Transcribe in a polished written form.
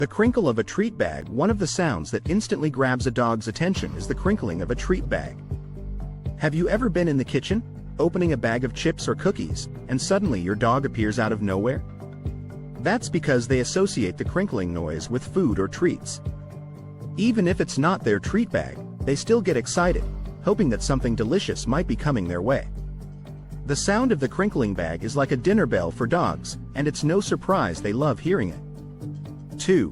The crinkle of a treat bag. One of the sounds that instantly grabs a dog's attention is the crinkling of a treat bag. Have you ever been in the kitchen, opening a bag of chips or cookies, and suddenly your dog appears out of nowhere? That's because they associate the crinkling noise with food or treats. Even if it's not their treat bag, they still get excited, hoping that something delicious might be coming their way. The sound of the crinkling bag is like a dinner bell for dogs, and it's no surprise they love hearing it. 2.